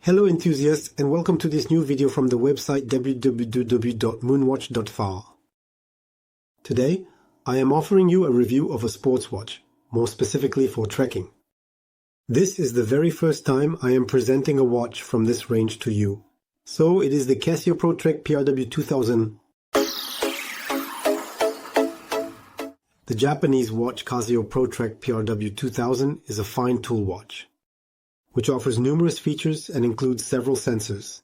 Hello enthusiasts, and welcome to this new video from the website www.moonwatch.fr. Today, I am offering you a review of a sports watch, more specifically for trekking. This is the very first time I am presenting a watch from this range to you. So it is the Casio ProTrek PRW-2000. The Japanese watch Casio ProTrek PRW-2000 is a fine tool watch, which offers numerous features and includes several sensors.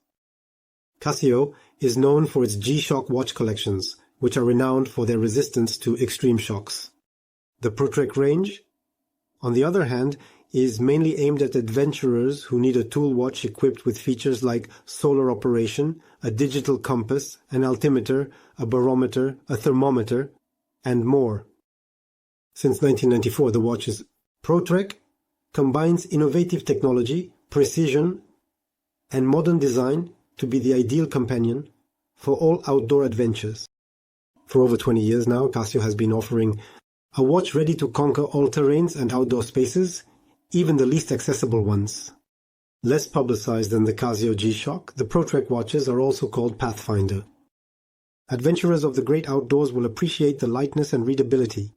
Casio is known for its G-Shock watch collections, which are renowned for their resistance to extreme shocks. The ProTrek range, on the other hand, is mainly aimed at adventurers who need a tool watch equipped with features like solar operation, a digital compass, an altimeter, a barometer, a thermometer, and more. Since 1994, the watch's ProTrek combines innovative technology, precision, and modern design to be the ideal companion for all outdoor adventures. For over 20 years now, Casio has been offering a watch ready to conquer all terrains and outdoor spaces, even the least accessible ones. Less publicized than the Casio G-Shock, the ProTrek watches are also called Pathfinder. Adventurers of the great outdoors will appreciate the lightness and readability.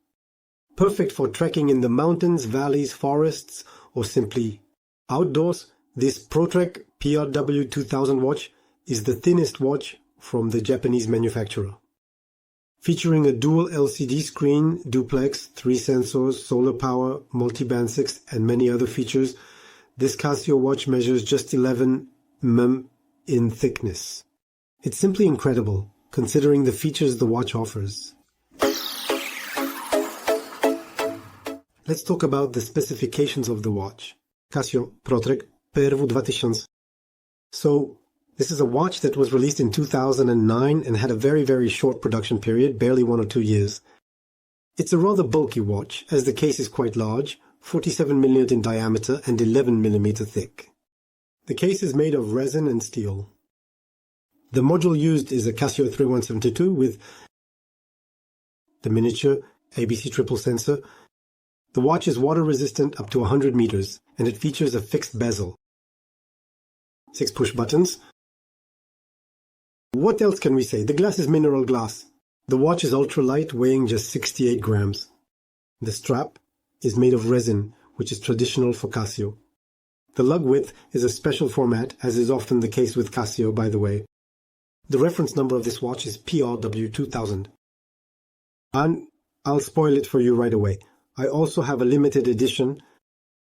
Perfect for trekking in the mountains, valleys, forests, or simply outdoors, this ProTrek PRW-2000 watch is the thinnest watch from the Japanese manufacturer. Featuring a dual LCD screen, duplex, 3 sensors, solar power, multi-band 6, and many other features, this Casio watch measures just 11 mm in thickness. It's simply incredible, considering the features the watch offers. Let's talk about the specifications of the watch. Casio ProTrek PRW-2000. So, this is a watch that was released in 2009 and had a very short production period, barely 1 or 2 years. It's a rather bulky watch, as the case is quite large, 47mm in diameter and 11mm thick. The case is made of resin and steel. The module used is a Casio 3172 with the miniature ABC triple sensor. The watch is water resistant up to 100 meters, and it features a fixed bezel. 6 push buttons. What else can we say? The glass is mineral glass. The watch is ultralight, weighing just 68 grams. The strap is made of resin, which is traditional for Casio. The lug width is a special format, as is often the case with Casio, by the way. The reference number of this watch is PRW-2000. And I'll spoil it for you right away. I also have a limited edition,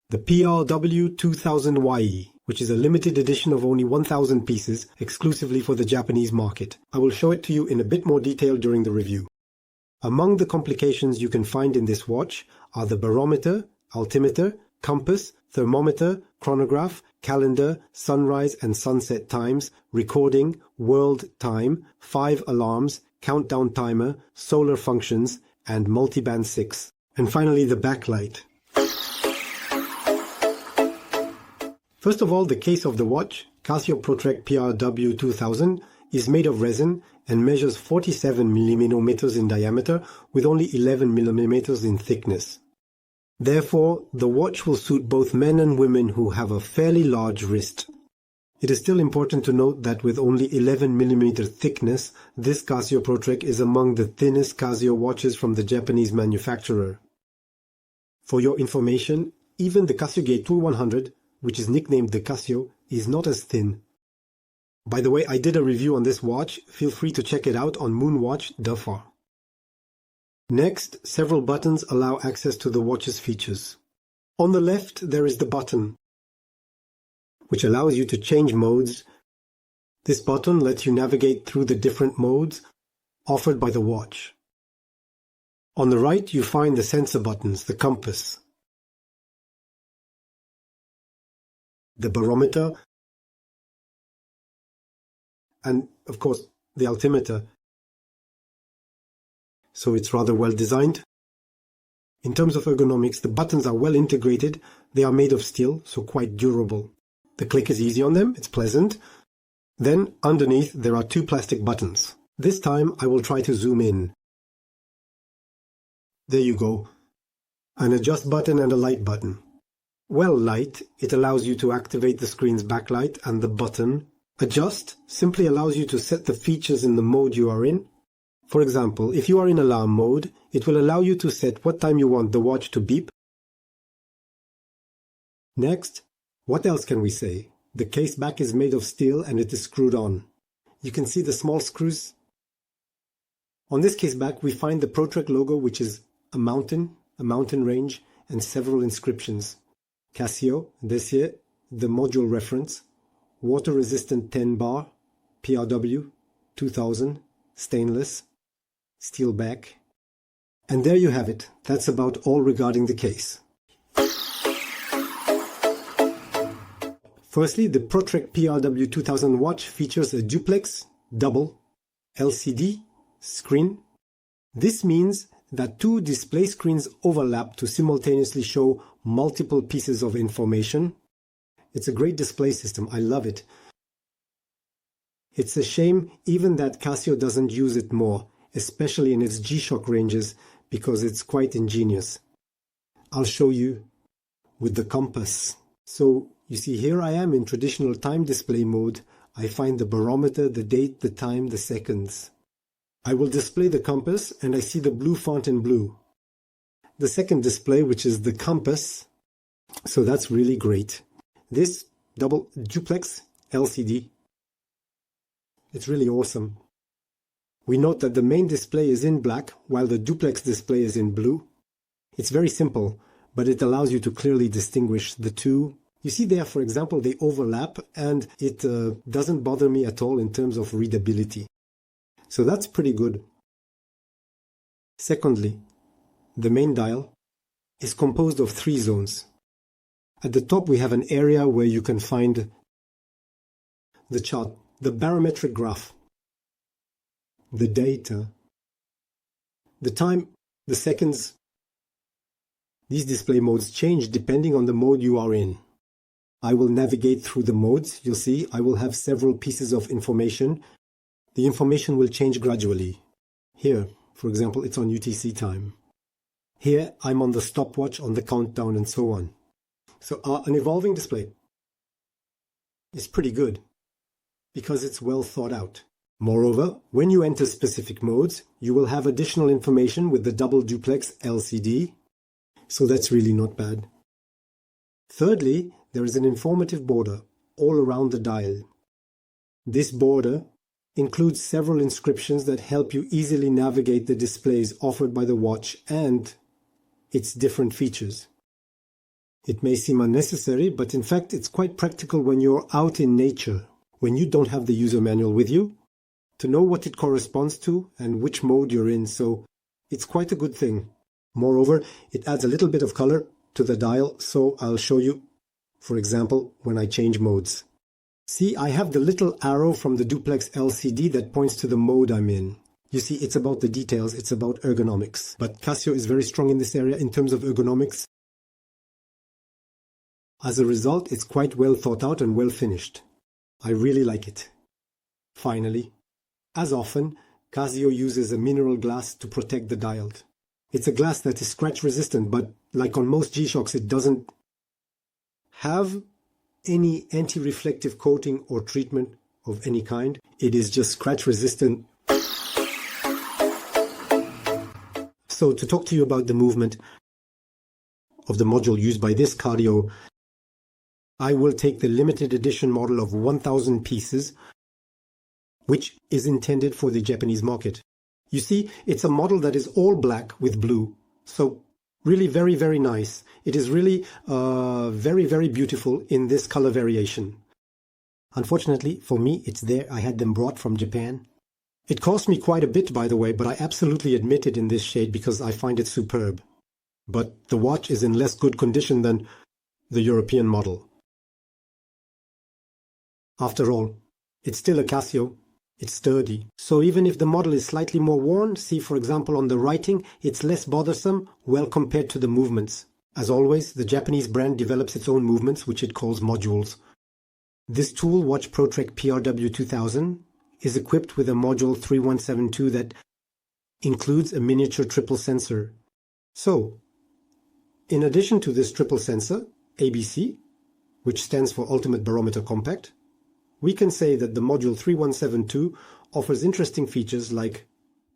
the PRW-2000YE, which is a limited edition of only 1,000 pieces exclusively for the Japanese market. I will show it to you in a bit more detail during the review. Among the complications you can find in this watch are the barometer, altimeter, compass, thermometer, chronograph, calendar, sunrise and sunset times, recording, world time, 5 alarms, countdown timer, solar functions, and multiband 6. And finally, the backlight. First of all, the case of the watch, Casio ProTrek PRW-2000, is made of resin and measures 47 mm in diameter with only 11 mm in thickness. Therefore, the watch will suit both men and women who have a fairly large wrist. It is still important to note that with only 11 mm thickness, this Casio ProTrek is among the thinnest Casio watches from the Japanese manufacturer. For your information, even the Casio Tool 100, which is nicknamed the Casio, is not as thin. By the way, I did a review on this watch. Feel free to check it out on moonwatch.fr. Next, several buttons allow access to the watch's features. On the left, there is the button, which allows you to change modes. This button lets you navigate through the different modes offered by the watch. On the right, you find the sensor buttons, the compass, the barometer, and, of course, the altimeter. So it's rather well designed. In terms of ergonomics, the buttons are well integrated. They are made of steel, so quite durable. The click is easy on them, it's pleasant. Then, underneath, there are 2 plastic buttons. This time, I will try to zoom in. There you go. An adjust button and a light button. Well light, it allows you to activate the screen's backlight, and the button adjust simply allows you to set the features in the mode you are in. For example, if you are in alarm mode, it will allow you to set what time you want the watch to beep. Next, what else can we say? The case back is made of steel and it is screwed on. You can see the small screws. On this case back, we find the ProTrack logo, which is a mountain range, and several inscriptions. Casio, this here, the module reference, water resistant 10 bar, PRW-2000, stainless, steel back. And there you have it. That's about all regarding the case. Firstly, the ProTrack PRW-2000 watch features a duplex, double, LCD screen. This means that two display screens overlap to simultaneously show multiple pieces of information. It's a great display system. I love it. It's a shame even that Casio doesn't use it more, especially in its G-Shock ranges, because it's quite ingenious. I'll show you with the compass. So you see, here I am in traditional time display mode. I find the barometer, the date, the time, the seconds. I will display the compass and I see the blue font in blue. The second display, which is the compass, so that's really great. This double duplex LCD, it's really awesome. We note that the main display is in black while the duplex display is in blue. It's very simple, but it allows you to clearly distinguish the two. You see there, for example, they overlap and it doesn't bother me at all in terms of readability. So that's pretty good. Secondly, the main dial is composed of 3 zones. At the top we have an area where you can find the chart, the barometric graph, the data, the time, the seconds. These display modes change depending on the mode you are in. I will navigate through the modes. You'll see I will have several pieces of information. The information will change gradually. Here, for example, it's on UTC time. Here, I'm on the stopwatch, on the countdown, and so on. So an evolving display is pretty good because it's well thought out. Moreover, when you enter specific modes, you will have additional information with the double duplex LCD. So that's really not bad. Thirdly, there is an informative border all around the dial. This border includes several inscriptions that help you easily navigate the displays offered by the watch and its different features. It may seem unnecessary, but in fact it's quite practical when you're out in nature, when you don't have the user manual with you, to know what it corresponds to and which mode you're in, so it's quite a good thing. Moreover, it adds a little bit of color to the dial, so I'll show you, for example, when I change modes. See, I have the little arrow from the duplex LCD that points to the mode I'm in. You see, it's about the details, it's about ergonomics. But Casio is very strong in this area in terms of ergonomics. As a result, it's quite well thought out and well finished. I really like it. Finally, as often, Casio uses a mineral glass to protect the dial. It's a glass that is scratch resistant, but like on most G-Shocks, it doesn't have any anti-reflective coating or treatment of any kind. It is just scratch resistant. So to talk to you about the movement of the module used by this Casio, I will take the limited edition model of 1000 pieces, which is intended for the Japanese market. You see, it's a model that is all black with blue. So really very, very nice. It is really very, very beautiful in this color variation. Unfortunately, for me, it's there. I had them brought from Japan. It cost me quite a bit, by the way, but I absolutely admit it in this shade because I find it superb. But the watch is in less good condition than the European model. After all, it's still a Casio. It's sturdy. So even if the model is slightly more worn, see for example on the writing, it's less bothersome, well compared to the movements. As always, the Japanese brand develops its own movements, which it calls modules. This toolwatch ProTrack PRW-2000 is equipped with a module 3172 that includes a miniature triple sensor. So, in addition to this triple sensor, ABC, which stands for Ultimate Barometer Compact, we can say that the module 3172 offers interesting features like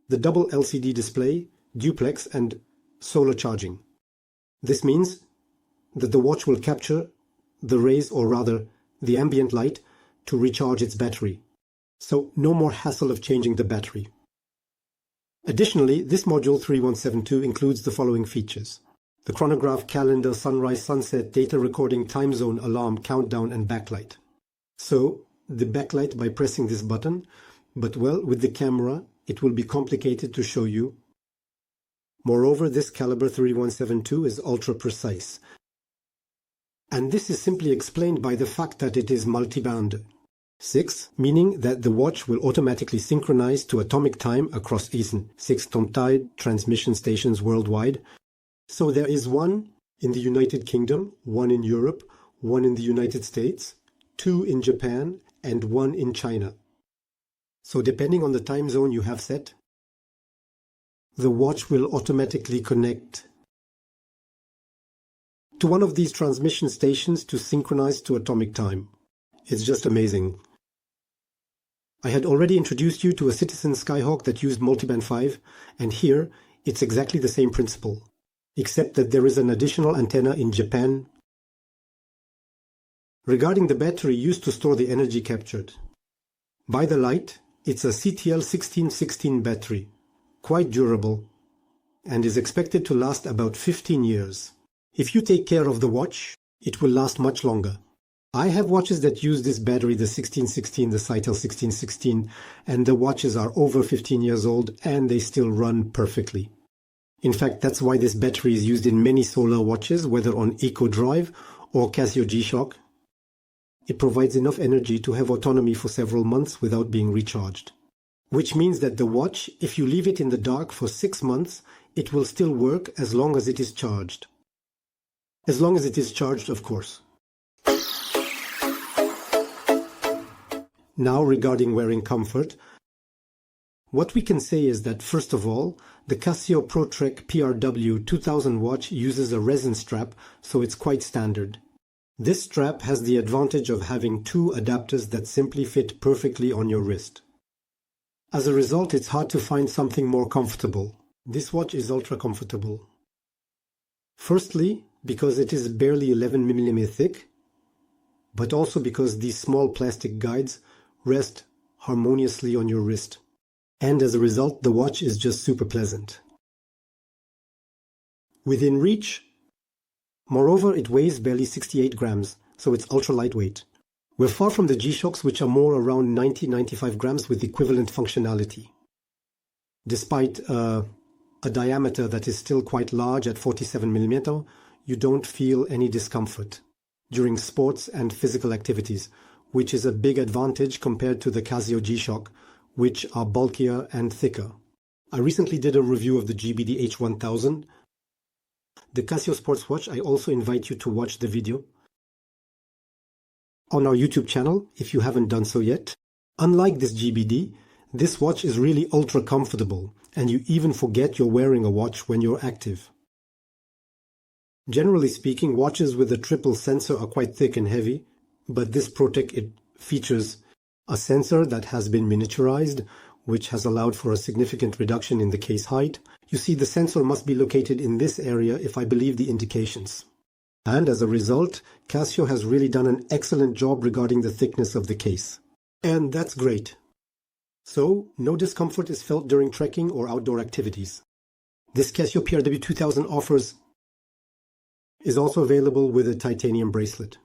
the double LCD display, duplex, and solar charging. This means that the watch will capture the rays, or rather the ambient light, to recharge its battery. So no more hassle of changing the battery. Additionally, this module 3172 includes the following features: the chronograph, calendar, sunrise, sunset, data recording, time zone, alarm, countdown, and backlight. So the backlight by pressing this button, but well, with the camera, it will be complicated to show you. Moreover, this caliber 3172 is ultra precise. And this is simply explained by the fact that it is multi-band. 6, meaning that the watch will automatically synchronize to atomic time across 6 tonne-tide transmission stations worldwide. So there is one in the United Kingdom, one in Europe, one in the United States, 2 in Japan, and 1 in China. So depending on the time zone you have set, the watch will automatically connect to one of these transmission stations to synchronize to atomic time. It's just amazing. I had already introduced you to a Citizen Skyhawk that used multiband 5, and here it's exactly the same principle, except that there is an additional antenna in Japan. Regarding the battery used to store the energy captured by the light, it's a CTL 1616 battery, quite durable, and is expected to last about 15 years. If you take care of the watch, it will last much longer. I have watches that use this battery, the 1616, the Cytel 1616, and the watches are over 15 years old and they still run perfectly. In fact, that's why this battery is used in many solar watches, whether on Eco Drive or Casio G-Shock. It provides enough energy to have autonomy for several months without being recharged. Which means that the watch, if you leave it in the dark for 6 months, it will still work as long as it is charged. As long as it is charged, of course. Now, regarding wearing comfort, what we can say is that, first of all, the Casio ProTrek PRW-2000 watch uses a resin strap, so it's quite standard. This strap has the advantage of having 2 adapters that simply fit perfectly on your wrist. As a result, it's hard to find something more comfortable. This watch is ultra comfortable. Firstly, because it is barely 11 mm thick, but also because these small plastic guides rest harmoniously on your wrist. And as a result, the watch is just super pleasant. Within reach, moreover, it weighs barely 68 grams, so it's ultra lightweight. We're far from the G-Shocks, which are more around 90-95 grams with equivalent functionality. Despite a diameter that is still quite large at 47 mm, you don't feel any discomfort during sports and physical activities, which is a big advantage compared to the Casio G-Shock, which are bulkier and thicker. I recently did a review of the GBD H1000, the Casio sports watch. I also invite you to watch the video on our YouTube channel if you haven't done so yet. Unlike this GBD, this watch is really ultra comfortable, and you even forget you're wearing a watch when you're active. Generally speaking, watches with a triple sensor are quite thick and heavy, but this ProTrek, it features a sensor that has been miniaturized, which has allowed for a significant reduction in the case height. You see, the sensor must be located in this area if I believe the indications. And as a result, Casio has really done an excellent job regarding the thickness of the case. And that's great. So, no discomfort is felt during trekking or outdoor activities. This Casio PRW-2000 is also available with a titanium bracelet.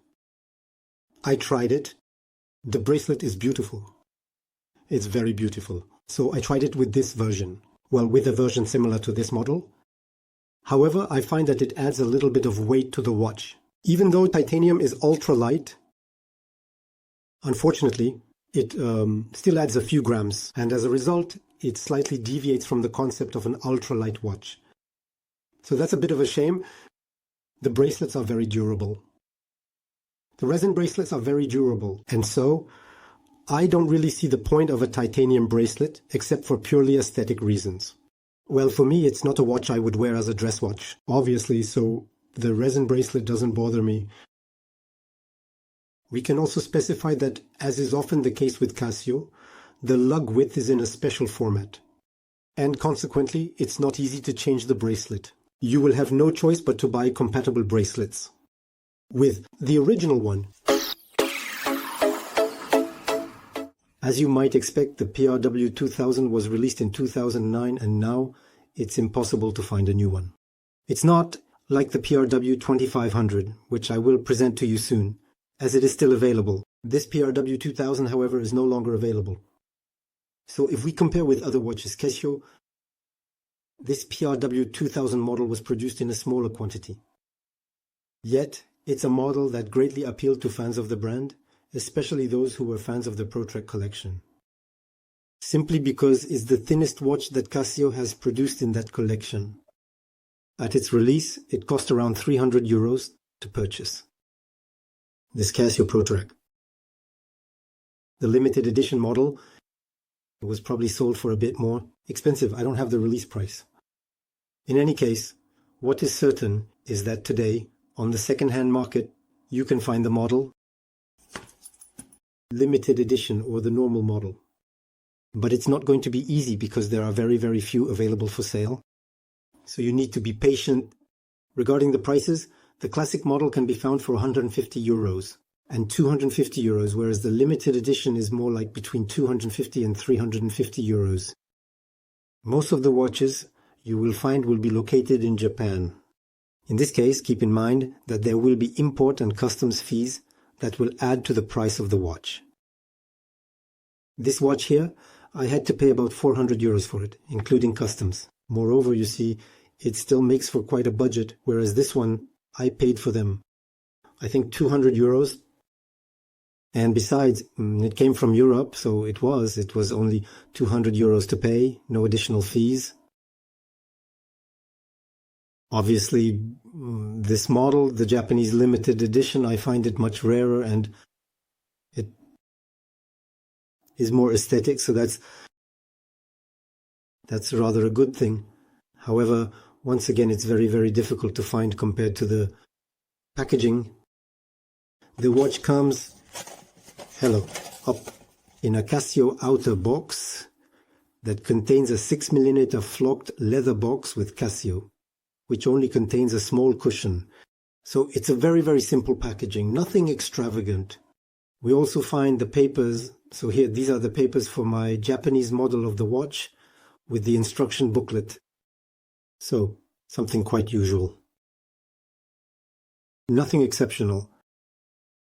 I tried it. The bracelet is beautiful. It's very beautiful. So I tried it with this version. Well, with a version similar to this model. However, I find that it adds a little bit of weight to the watch. Even though titanium is ultra light, unfortunately, it still adds a few grams. And as a result, it slightly deviates from the concept of an ultra light watch. So that's a bit of a shame. The bracelets are very durable. The resin bracelets are very durable, and so I don't really see the point of a titanium bracelet except for purely aesthetic reasons. Well, for me, it's not a watch I would wear as a dress watch, obviously, so the resin bracelet doesn't bother me. We can also specify that, as is often the case with Casio, the lug width is in a special format. And consequently, it's not easy to change the bracelet. You will have no choice but to buy compatible bracelets. With the original one, as you might expect, the PRW-2000 was released in 2009 and now it's impossible to find a new one. It's not like the PRW-2500, which I will present to you soon, as it is still available. This PRW-2000, however, is no longer available. So if we compare with other watches, Casio, this PRW-2000 model was produced in a smaller quantity. Yet, it's a model that greatly appealed to fans of the brand, especially those who were fans of the ProTrek collection. Simply because it's the thinnest watch that Casio has produced in that collection. At its release, it cost around €300 to purchase. This Casio ProTrek. The limited edition model was probably sold for a bit more expensive. I don't have the release price. In any case, what is certain is that today, on the second-hand market, you can find the model, limited edition or the normal model. But it's not going to be easy because there are very, very few available for sale. So you need to be patient. Regarding the prices, the classic model can be found for €150 and €250, whereas the limited edition is more like between €250 and €350. Most of the watches you will find will be located in Japan. In this case, keep in mind that there will be import and customs fees that will add to the price of the watch. This watch here, I had to pay about €400 for it, including customs. Moreover, you see, it still makes for quite a budget, whereas this one, I paid for them, I think €200. And besides, it came from Europe, so it was only €200 to pay, no additional fees. Obviously, this model, the Japanese limited edition, I find it much rarer and it is more aesthetic, so that's rather a good thing. However, once again, it's very, very difficult to find compared to the packaging. The watch comes, up in a Casio outer box that contains a 6mm flocked leather box with Casio, which only contains a small cushion. So it's a very, very simple packaging, nothing extravagant. We also find the papers. So here, these are the papers for my Japanese model of the watch with the instruction booklet. So, something quite usual. Nothing exceptional.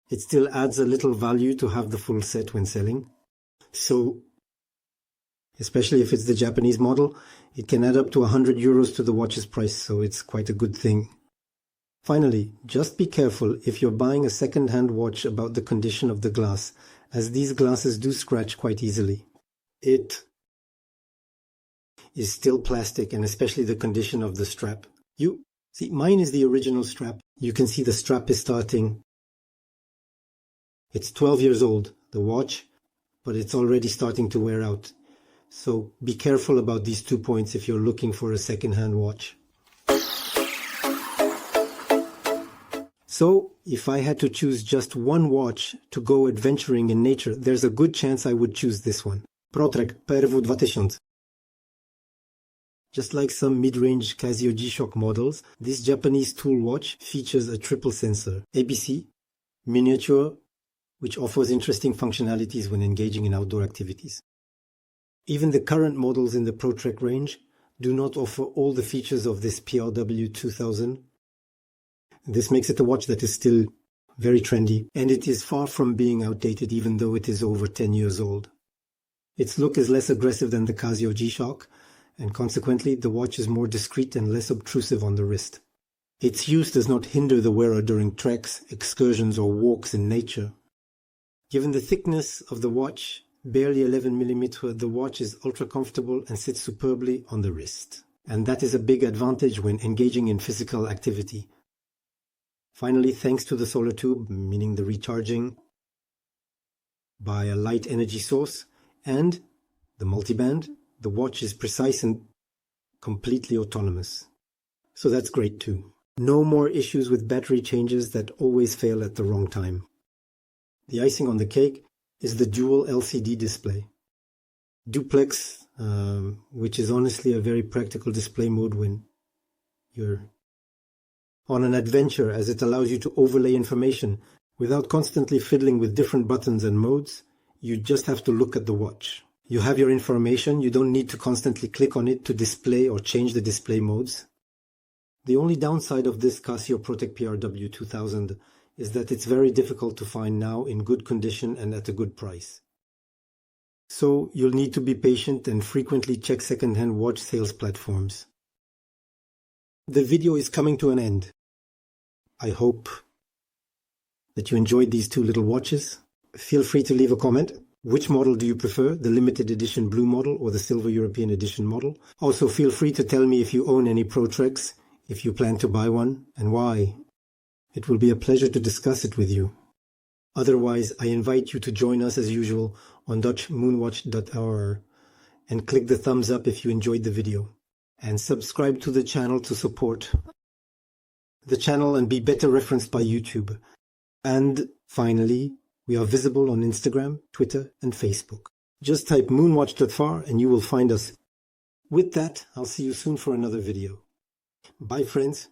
It still adds a little value to have the full set when selling. So, especially if it's the Japanese model, it can add up to €100 to the watch's price, so it's quite a good thing. Finally, just be careful if you're buying a second-hand watch about the condition of the glass, as these glasses do scratch quite easily. It is still plastic, and especially the condition of the strap. You see, mine is the original strap. You can see the strap is starting. It's 12 years old, the watch, but it's already starting to wear out. So be careful about these 2 points if you're looking for a second-hand watch. So, if I had to choose just one watch to go adventuring in nature, there's a good chance I would choose this one. ProTrek PRW-2000. Just like some mid-range Casio G-Shock models, this Japanese tool watch features a triple sensor, ABC, miniature, which offers interesting functionalities when engaging in outdoor activities. Even the current models in the ProTrek range do not offer all the features of this PRW-2000. This makes it a watch that is still very trendy, and it is far from being outdated even though it is over 10 years old. Its look is less aggressive than the Casio G-Shock, and consequently the watch is more discreet and less obtrusive on the wrist. Its use does not hinder the wearer during treks, excursions or walks in nature. Given the thickness of the watch, barely 11mm, the watch is ultra comfortable and sits superbly on the wrist. And that is a big advantage when engaging in physical activity. Finally, thanks to the solar tube, meaning the recharging by a light energy source, and the multiband, the watch is precise and completely autonomous. So that's great too. No more issues with battery changes that always fail at the wrong time. The icing on the cake is the dual LCD display. Duplex, which is honestly a very practical display mode when you're on an adventure, as it allows you to overlay information without constantly fiddling with different buttons and modes. You just have to look at the watch. You have your information, you don't need to constantly click on it to display or change the display modes. The only downside of this Casio Protec PRW-2000 is that it's very difficult to find now in good condition and at a good price. So you'll need to be patient and frequently check second-hand watch sales platforms. The video is coming to an end. I hope that you enjoyed these two little watches. Feel free to leave a comment. Which model do you prefer, the limited edition blue model or the silver European edition model? Also feel free to tell me if you own any Protrecs, if you plan to buy one, and why. It will be a pleasure to discuss it with you. Otherwise, I invite you to join us as usual on dutchmoonwatch.hour and click the thumbs up if you enjoyed the video. And subscribe to the channel to support the channel and be better referenced by YouTube. And finally, we are visible on Instagram, Twitter, and Facebook. Just type moonwatch.far and you will find us. With that, I'll see you soon for another video. Bye, friends.